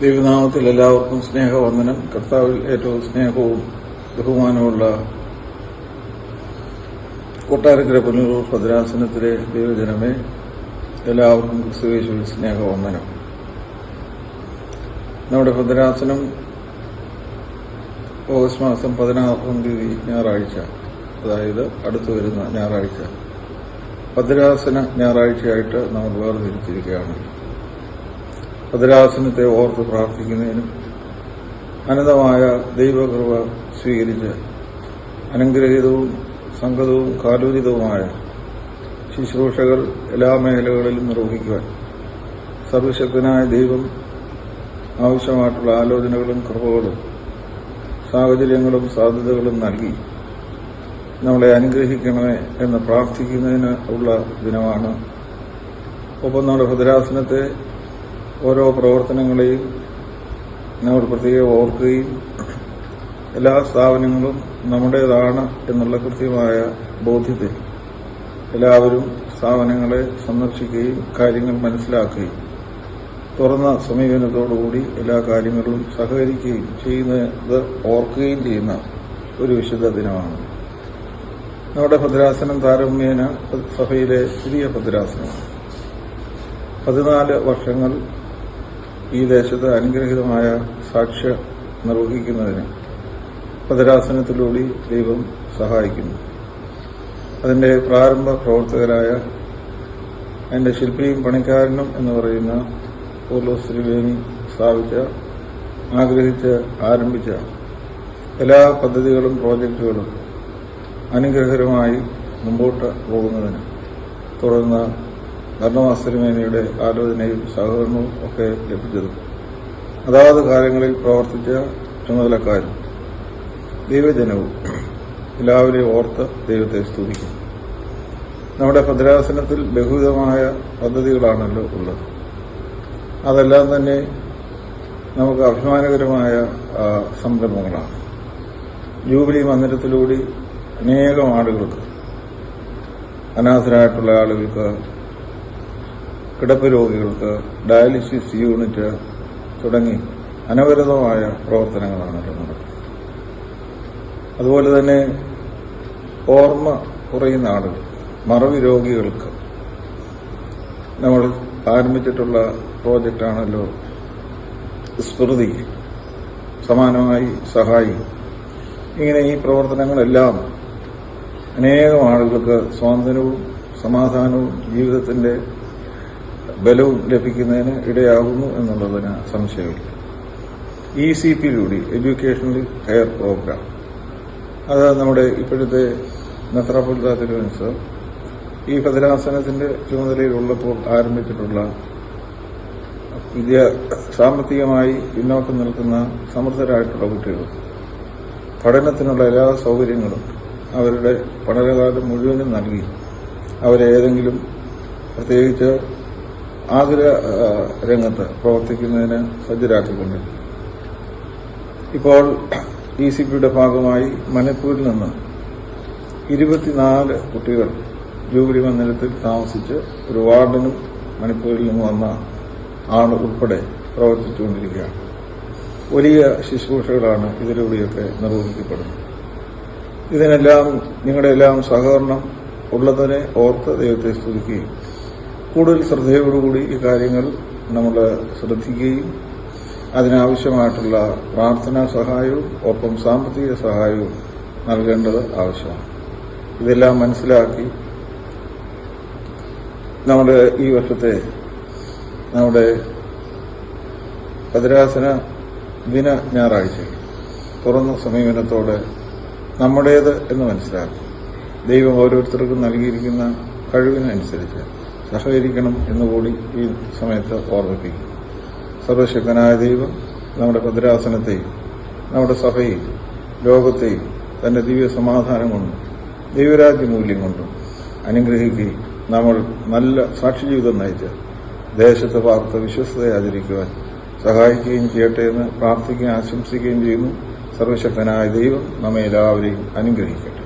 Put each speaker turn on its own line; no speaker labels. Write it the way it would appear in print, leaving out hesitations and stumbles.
ദൈവനാമത്തിൽ എല്ലാവർക്കും സ്നേഹവന്ദനം. കർത്താവിൽ ഏറ്റവും സ്നേഹവും ബഹുമാനവുമുള്ള കൊട്ടാരക്കര പുനലൂർ ഭദ്രാസനത്തിലെ ദൈവജനമേ, എല്ലാവർക്കും ക്രിസ്തുയേശുവിൽ സ്നേഹവന്ദനം. നമ്മുടെ ഭദ്രാസനം ഓഗസ്റ്റ് മാസം 16 തീയതി ഞായറാഴ്ച, അതായത് അടുത്തു വരുന്ന ഞായറാഴ്ച ഭദ്രാസന ഞായറാഴ്ചയായിട്ട് നമ്മൾ വേർതിരിച്ചിരിക്കുകയാണ്. ഭദ്രാസനത്തെ ഓർത്ത് പ്രാർത്ഥിക്കുന്നതിനും അനന്തമായ ദൈവകൃപ സ്വീകരിച്ച് അനുഗ്രഹീതവും സംഗതവും കാലോചിതവുമായ ശുശ്രൂഷകൾ എല്ലാ മേഖലകളിലും നിർവഹിക്കുവാൻ സർവശക്തനായ ദൈവം ആവശ്യമായിട്ടുള്ള ആലോചനകളും കൃപകളും സാഹചര്യങ്ങളും സാധ്യതകളും നൽകി നമ്മളെ അനുഗ്രഹിക്കണമേ എന്ന് പ്രാർത്ഥിക്കുന്നതിന് ഉള്ള ദിനമാണ്. ഒപ്പം നമ്മുടെ ഭദ്രാസനത്തെ ഓരോ പ്രവർത്തനങ്ങളെയും നമ്മൾ പ്രത്യേകം ഓർക്കുകയും എല്ലാ സ്ഥാപനങ്ങളും നമ്മുടേതാണ് എന്നുള്ള കൃത്യമായ ബോധ്യത്തിൽ എല്ലാവരും സ്ഥാപനങ്ങളെ സന്ദർശിക്കുകയും കാര്യങ്ങൾ മനസ്സിലാക്കുകയും തുറന്ന സമീപനത്തോടുകൂടി എല്ലാ കാര്യങ്ങളിലും സഹകരിക്കുകയും ചെയ്യുന്നത് ഓർക്കുകയും ചെയ്യുന്ന ഒരു വിശുദ്ധ ദിനമാണ്. നമ്മുടെ ഭദ്രാസനം താരതമ്യേന സഭയിലെ പുതിയ ഭദ്രാസനമാണ്. 14 വർഷങ്ങൾ ഈ ദേശത്ത് അനുഗ്രഹീതമായ സാക്ഷ്യം നിർവഹിക്കുന്നതിന് ഭദ്രാസനത്തിലൂടെ ദൈവം സഹായിക്കുന്നു. അതിന്റെ പ്രാരംഭ പ്രവർത്തകരായ അതിന്റെ ശില്പിയും പണിക്കാരനും എന്ന് പറയുന്ന പൗലോസ് തിരുമേനി സ്ഥാപിച്ച, ആഗ്രഹിച്ച് ആരംഭിച്ച എല്ലാ പദ്ധതികളും പ്രോജക്റ്റുകളും അനുഗ്രഹകരമായി മുമ്പോട്ട് പോകുന്നതിന് തുടർന്ന് ഭരണമാസ തിരുമേനിയുടെ ആലോചനയും സഹകരണവും ഒക്കെ ലഭിച്ചതും അതാത് കാലങ്ങളിൽ പ്രവർത്തിച്ച ചുമതലക്കാരും ദൈവജനവും എല്ലാവരെയും ഓർത്ത് ദൈവത്തെ സ്തുതിക്കും. നമ്മുടെ ഭദ്രാസനത്തിൽ ബഹുവിധമായ പദ്ധതികളാണല്ലോ ഉള്ളത്. അതെല്ലാം തന്നെ നമുക്ക് അഭിമാനകരമായ സംരംഭങ്ങളാണ്. ജൂബിലി മന്ദിരത്തിലൂടെ അനേകം ആളുകൾക്ക്, അനാഥരായിട്ടുള്ള ആളുകൾക്ക്, കിടപ്പ് രോഗികൾക്ക് ഡയാലിസിസ് യൂണിറ്റ് തുടങ്ങി അനവരതമായ പ്രവർത്തനങ്ങളാണ് നടക്കുന്നത്. അതുപോലെ തന്നെ ഓർമ്മ കുറയുന്ന ആളുകൾ, മറവി രോഗികൾക്ക് നമ്മൾ ആരംഭിച്ചിട്ടുള്ള പ്രോജക്റ്റാണല്ലോ സ്മൃതി, സമാനമായി സഹായി. ഇങ്ങനെ ഈ പ്രവർത്തനങ്ങളെല്ലാം അനേകം ആളുകൾക്ക് സ്വാതന്ത്ര്യവും സമാധാനവും ജീവിതത്തിന്റെ ബലവും ലഭിക്കുന്നതിന് ഇടയാകുന്നു എന്നുള്ളതിന് സംശയമില്ല. ECP-യിലൂടെ എഡ്യൂക്കേഷണൽ കെയർ പ്രോഗ്രാം, അത് നമ്മുടെ ഇപ്പോഴത്തെ മെത്രാപ്പൊലീത്ത തിരുമനസ് ഈ ഭദ്രാസനത്തിന്റെ ചുമതലയിലുള്ളപ്പോൾ ആരംഭിച്ചിട്ടുള്ള സാമ്പത്തികമായി പിന്നോക്കം നിൽക്കുന്ന സമർത്ഥരായിട്ടുള്ള കുട്ടികൾ പഠനത്തിനുള്ള എല്ലാ സൗകര്യങ്ങളും അവരുടെ പഠനകാലം മുഴുവനും നൽകി അവരെ ഏതെങ്കിലും പ്രത്യേകിച്ച് ആതുര രംഗത്ത് പ്രവർത്തിക്കുന്നതിന് സജ്ജരാക്കിക്കൊണ്ടിരിക്കും. ഇപ്പോൾ ECP-യുടെ ഭാഗമായി മണിപ്പൂരിൽ നിന്ന് 24 കുട്ടികൾ ജൂബിലി മന്ദിരത്തിൽ താമസിച്ച് ഒരു വാർഡനും മണിപ്പൂരിൽ നിന്ന് വന്ന ആൾ ഉൾപ്പെടെ പ്രവർത്തിച്ചുകൊണ്ടിരിക്കുകയാണ്. വലിയ ശുശ്രൂഷകളാണ് ഇതിലൂടെയൊക്കെ നിർവഹിക്കപ്പെടുന്നത്. ഇതിനെല്ലാം നിങ്ങളുടെ എല്ലാം സഹകരണം ഉള്ളതിനെ ഓർത്ത് ദൈവത്തെ സ്തുതിക്കുകയും കൂടുതൽ ശ്രദ്ധയോടുകൂടി ഈ കാര്യങ്ങൾ നമ്മൾ ശ്രദ്ധിക്കുകയും അതിനാവശ്യമായിട്ടുള്ള പ്രാർത്ഥനാ സഹായവും ഒപ്പം സാമ്പത്തിക സഹായവും നൽകേണ്ടത് ആവശ്യമാണ്. ഇതെല്ലാം മനസ്സിലാക്കി നമ്മുടെ ഈ വർഷത്തെ നമ്മുടെ ഭദ്രാസന ദിന ഞായറാഴ്ചയിൽ തുറന്ന സമീപനത്തോടെ നമ്മുടേത് എന്ന് മനസ്സിലാക്കി ദൈവം ഓരോരുത്തർക്കും നൽകിയിരിക്കുന്ന കഴിവിനനുസരിച്ച് സഹകരിക്കണം എന്നുകൂടി ഈ സമയത്ത് ഓർമ്മിപ്പിക്കും. സർവശക്തനായ ദൈവം നമ്മുടെ ഭദ്രാസനത്തെയും നമ്മുടെ സഭയെയും ലോകത്തെയും തന്റെ ദിവ്യ സമാധാനം കൊണ്ടും ദൈവരാജ്യ മൂല്യം കൊണ്ടും അനുഗ്രഹിക്കുകയും നമ്മൾ നല്ല സാക്ഷിജീവിതം നയിച്ച് ദേശത്ത് പാർത്ത് വിശ്വസ്തയെ ആചരിക്കുവാൻ സഹായിക്കുകയും ചെയ്യട്ടെ എന്ന് പ്രാർത്ഥിക്കുകയും ആശംസിക്കുകയും ചെയ്യുന്നു. സർവശക്തനായ ദൈവം നമ്മെ എല്ലാവരെയും അനുഗ്രഹിക്കട്ടെ.